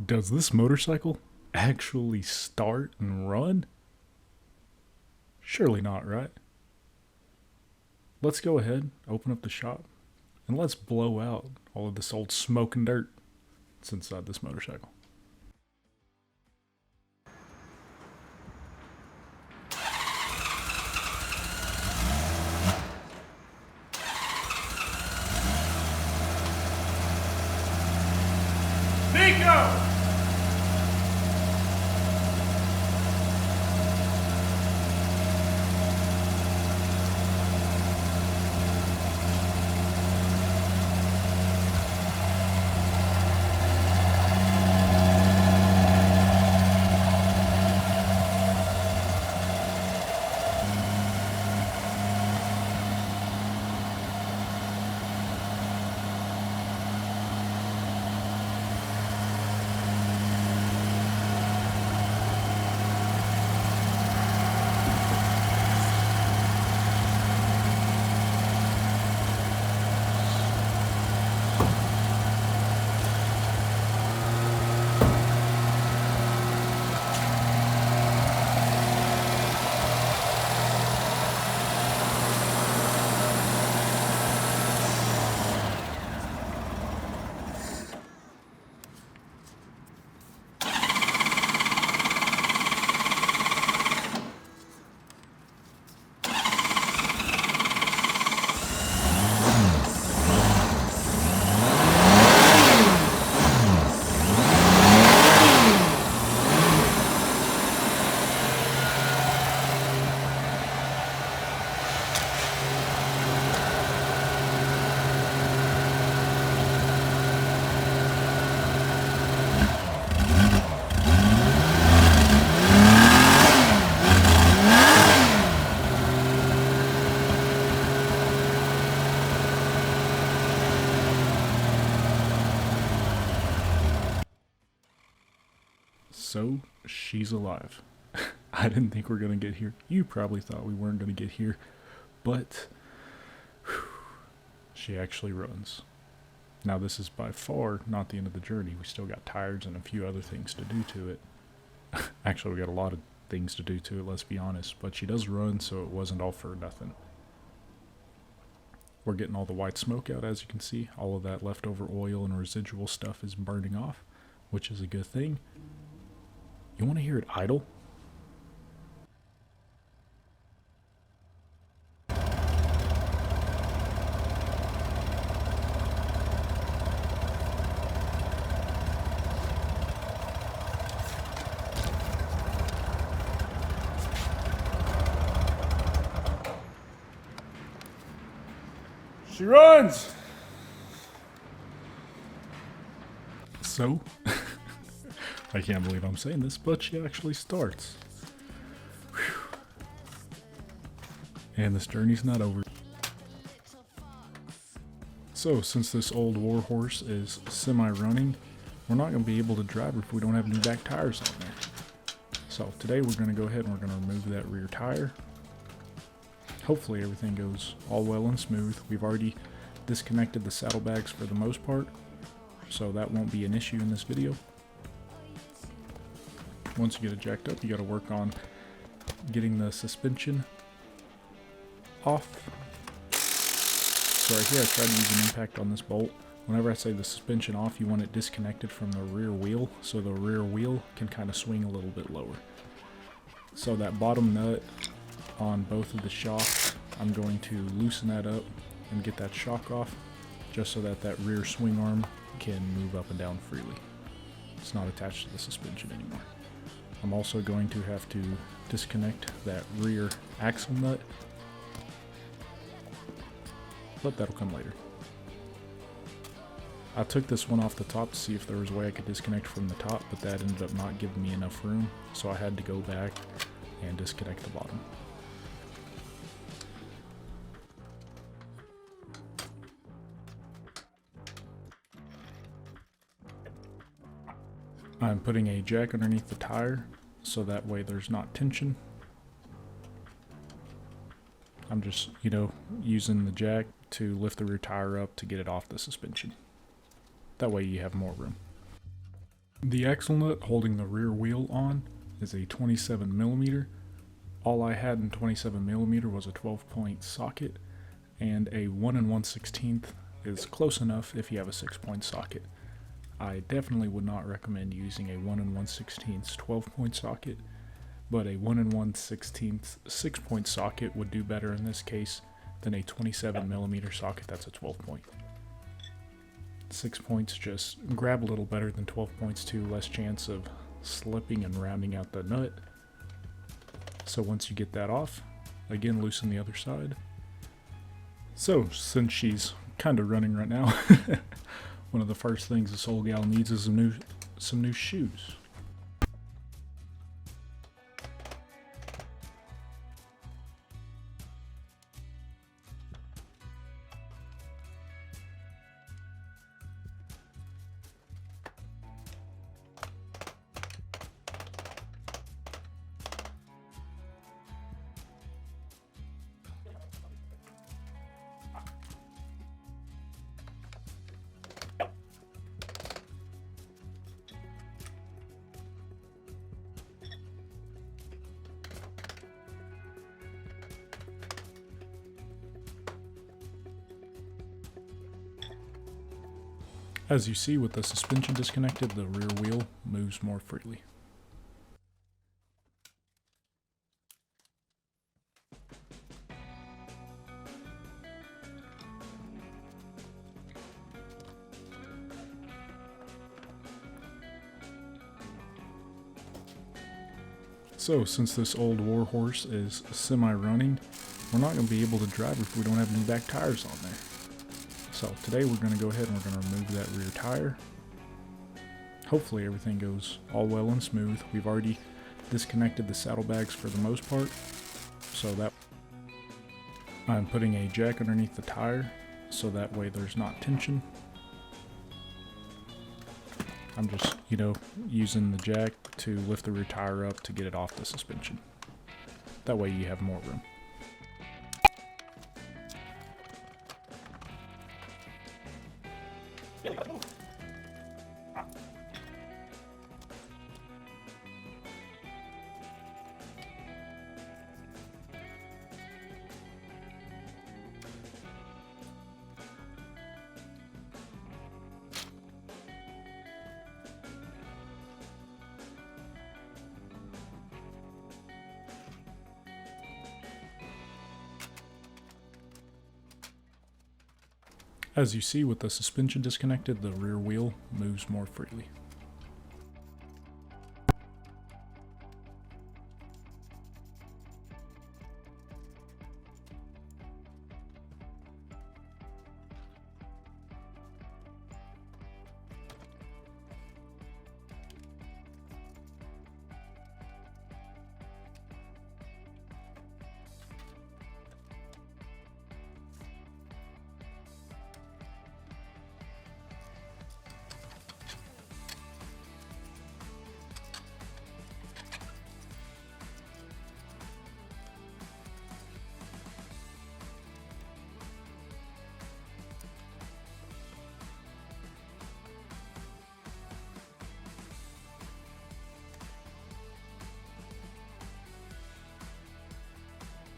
Does this motorcycle actually start and run? Surely not, right? Let's go ahead, open up the shop, and let's blow out all of this old smoke and dirt that's inside this motorcycle. Nico! So, she's alive. I didn't think we were going to get here. You probably thought we weren't going to get here. But, she actually runs. Now, this is by far not the end of the journey. We still got tires and a few other things to do to it. Actually, we got a lot of things to do to it, let's be honest. But she does run, so it wasn't all for nothing. We're getting all the white smoke out, as you can see. All of that leftover oil and residual stuff is burning off, which is a good thing. You want to hear it idle? She runs! So, I can't believe I'm saying this, but she actually starts. Whew. And this journey's not over. So, since this old warhorse is semi-running, we're not going to be able to drive her if we don't have new back tires on there. So, today we're going to go ahead and we're going to remove that rear tire. Hopefully everything goes all well and smooth. We've already disconnected the saddlebags for the most part, so that won't be an issue in this video. Once you get it jacked up, you got to work on getting the suspension off. So right here I tried to use an impact on this bolt. Whenever I say the suspension off, you want it disconnected from the rear wheel, so the rear wheel can kind of swing a little bit lower. So that bottom nut on both of the shocks, I'm going to loosen that up and get that shock off, just so that that rear swing arm can move up and down freely. It's not attached to the suspension anymore. I'm also going to have to disconnect that rear axle nut, but that'll come later. I took this one off the top to see if there was a way I could disconnect from the top, but that ended up not giving me enough room, so I had to go back and disconnect the bottom. I'm putting a jack underneath the tire so that way there's not tension. I'm just, using the jack to lift the rear tire up to get it off the suspension. That way you have more room. The axle nut holding the rear wheel on is a 27mm. All I had in 27mm was a 12-point socket, and a 1 1/16 is close enough if you have a 6-point socket. I definitely would not recommend using a 1 1/16 12-point socket, but a 1 1/16 6-point socket would do better in this case than a 27mm socket that's a 12-point. 6 points just grab a little better than 12 points too, less chance of slipping and rounding out the nut. So once you get that off, again loosen the other side. So since she's kind of running right now, one of the first things this old gal needs is some new shoes. As you see, with the suspension disconnected, the rear wheel moves more freely. So, since this old warhorse is semi-running, we're not going to be able to drive if we don't have new back tires on there. So today we're going to go ahead and we're going to remove that rear tire. Hopefully everything goes all well and smooth. We've already disconnected the saddlebags for the most part, so that I'm putting a jack underneath the tire so that way there's not tension. I'm just, using the jack to lift the rear tire up to get it off the suspension. That way you have more room. As you see, with the suspension disconnected, the rear wheel moves more freely.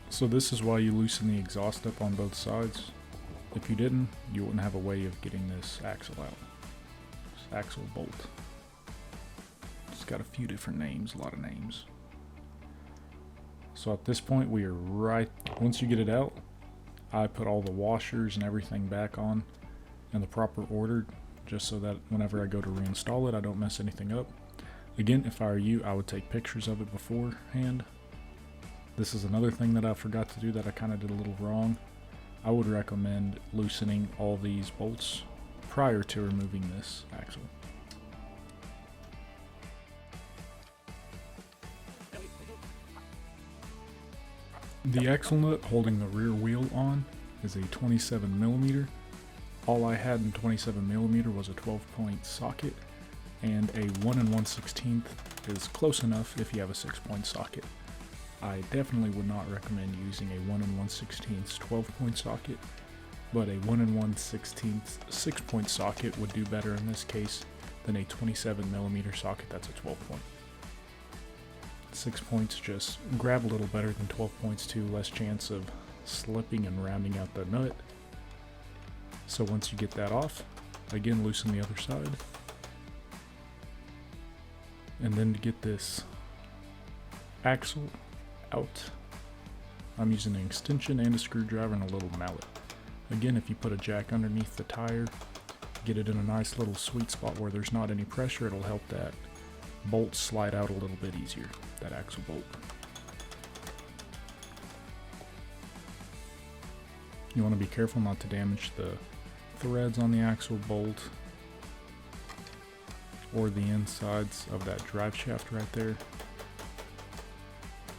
So this is why you loosen the exhaust up on both sides. If you didn't, you wouldn't have a way of getting this axle out. This axle bolt. It's got a few different names, a lot of names. So at this point we are once you get it out, I put all the washers and everything back on in the proper order, just so that whenever I go to reinstall it, I don't mess anything up. Again, if I were you, I would take pictures of it beforehand. This is another thing that I forgot to do that I kind of did a little wrong. I would recommend loosening all these bolts prior to removing this axle. The axle nut holding the rear wheel on is a 27mm. All I had in 27mm was a 12-point socket, and a 1 1/16 is close enough if you have a 6-point socket. I definitely would not recommend using a 1 1/16 12-point socket, but a 1 1/16 6-point socket would do better in this case than a 27mm socket that's a 12 point. 6 points just grab a little better than 12 points too, less chance of slipping and rounding out the nut. So once you get that off, again loosen the other side. And then to get this axle out, I'm using an extension and a screwdriver and a little mallet. Again, if you put a jack underneath the tire, get it in a nice little sweet spot where there's not any pressure, it'll help that bolt slide out a little bit easier, that axle bolt. You want to be careful not to damage the threads on the axle bolt or the insides of that drive shaft right there.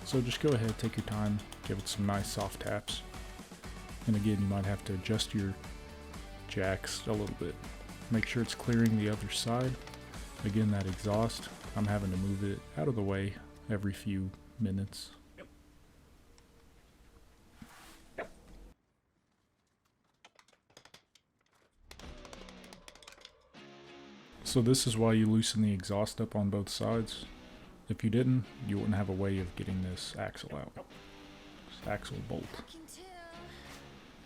So just go ahead, take your time, give it some nice soft taps. And again, you might have to adjust your jacks a little bit. Make sure it's clearing the other side. Again, that exhaust, I'm having to move it out of the way every few minutes. So this is why you loosen the exhaust up on both sides. If you didn't, you wouldn't have a way of getting this axle out. This axle bolt.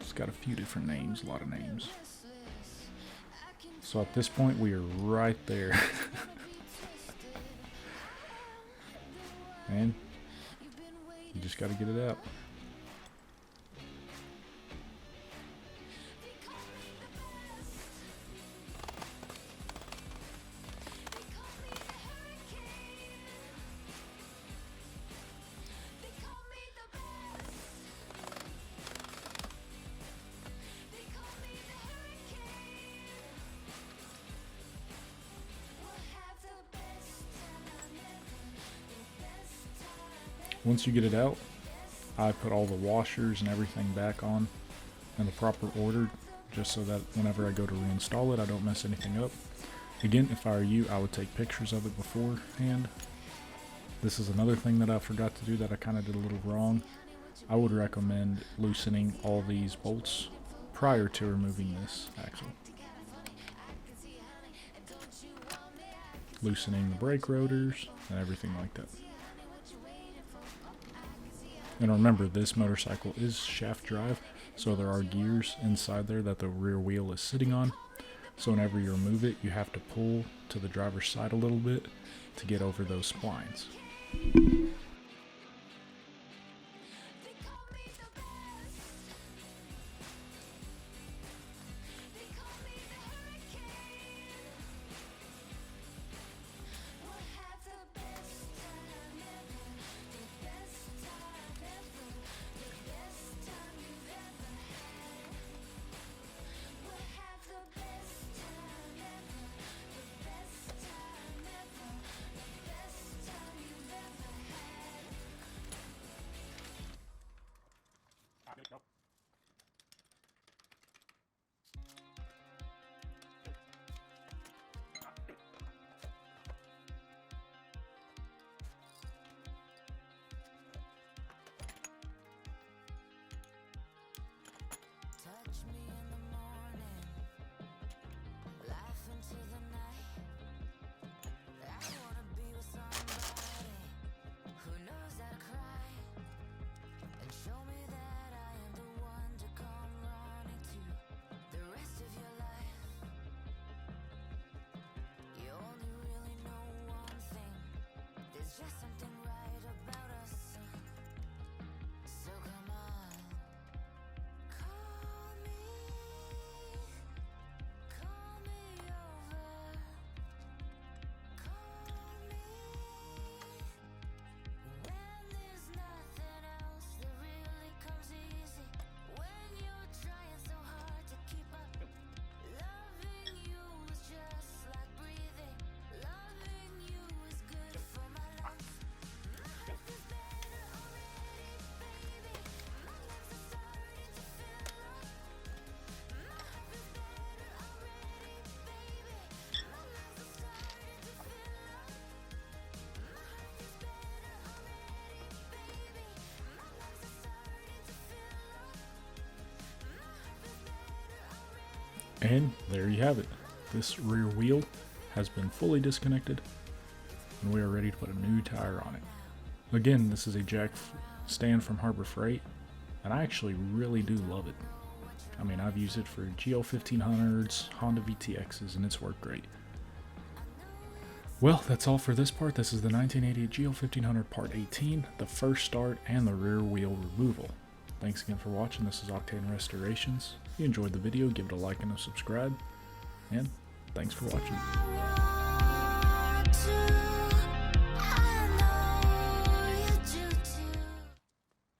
It's got a few different names, a lot of names. So at this point we are right there. And you just got to get it out. Once you get it out, I put all the washers and everything back on in the proper order, just so that whenever I go to reinstall it, I don't mess anything up. Again, if I were you, I would take pictures of it beforehand. This is another thing that I forgot to do that I kind of did a little wrong. I would recommend loosening all these bolts prior to removing this axle. Loosening the brake rotors and everything like that. And remember, this motorcycle is shaft drive, so there are gears inside there that the rear wheel is sitting on. So whenever you remove it, you have to pull to the driver's side a little bit to get over those splines. And there you have it. This rear wheel has been fully disconnected, and we are ready to put a new tire on it. Again, this is a jack stand from Harbor Freight, and I actually really do love it. I mean, I've used it for GL1500s, Honda VTXs, and it's worked great. Well, that's all for this part. This is the 1988 GL1500 Part 18, the first start and the rear wheel removal. Thanks again for watching. This is Octane Restorations. If you enjoyed the video, give it a like and a subscribe, and thanks for watching.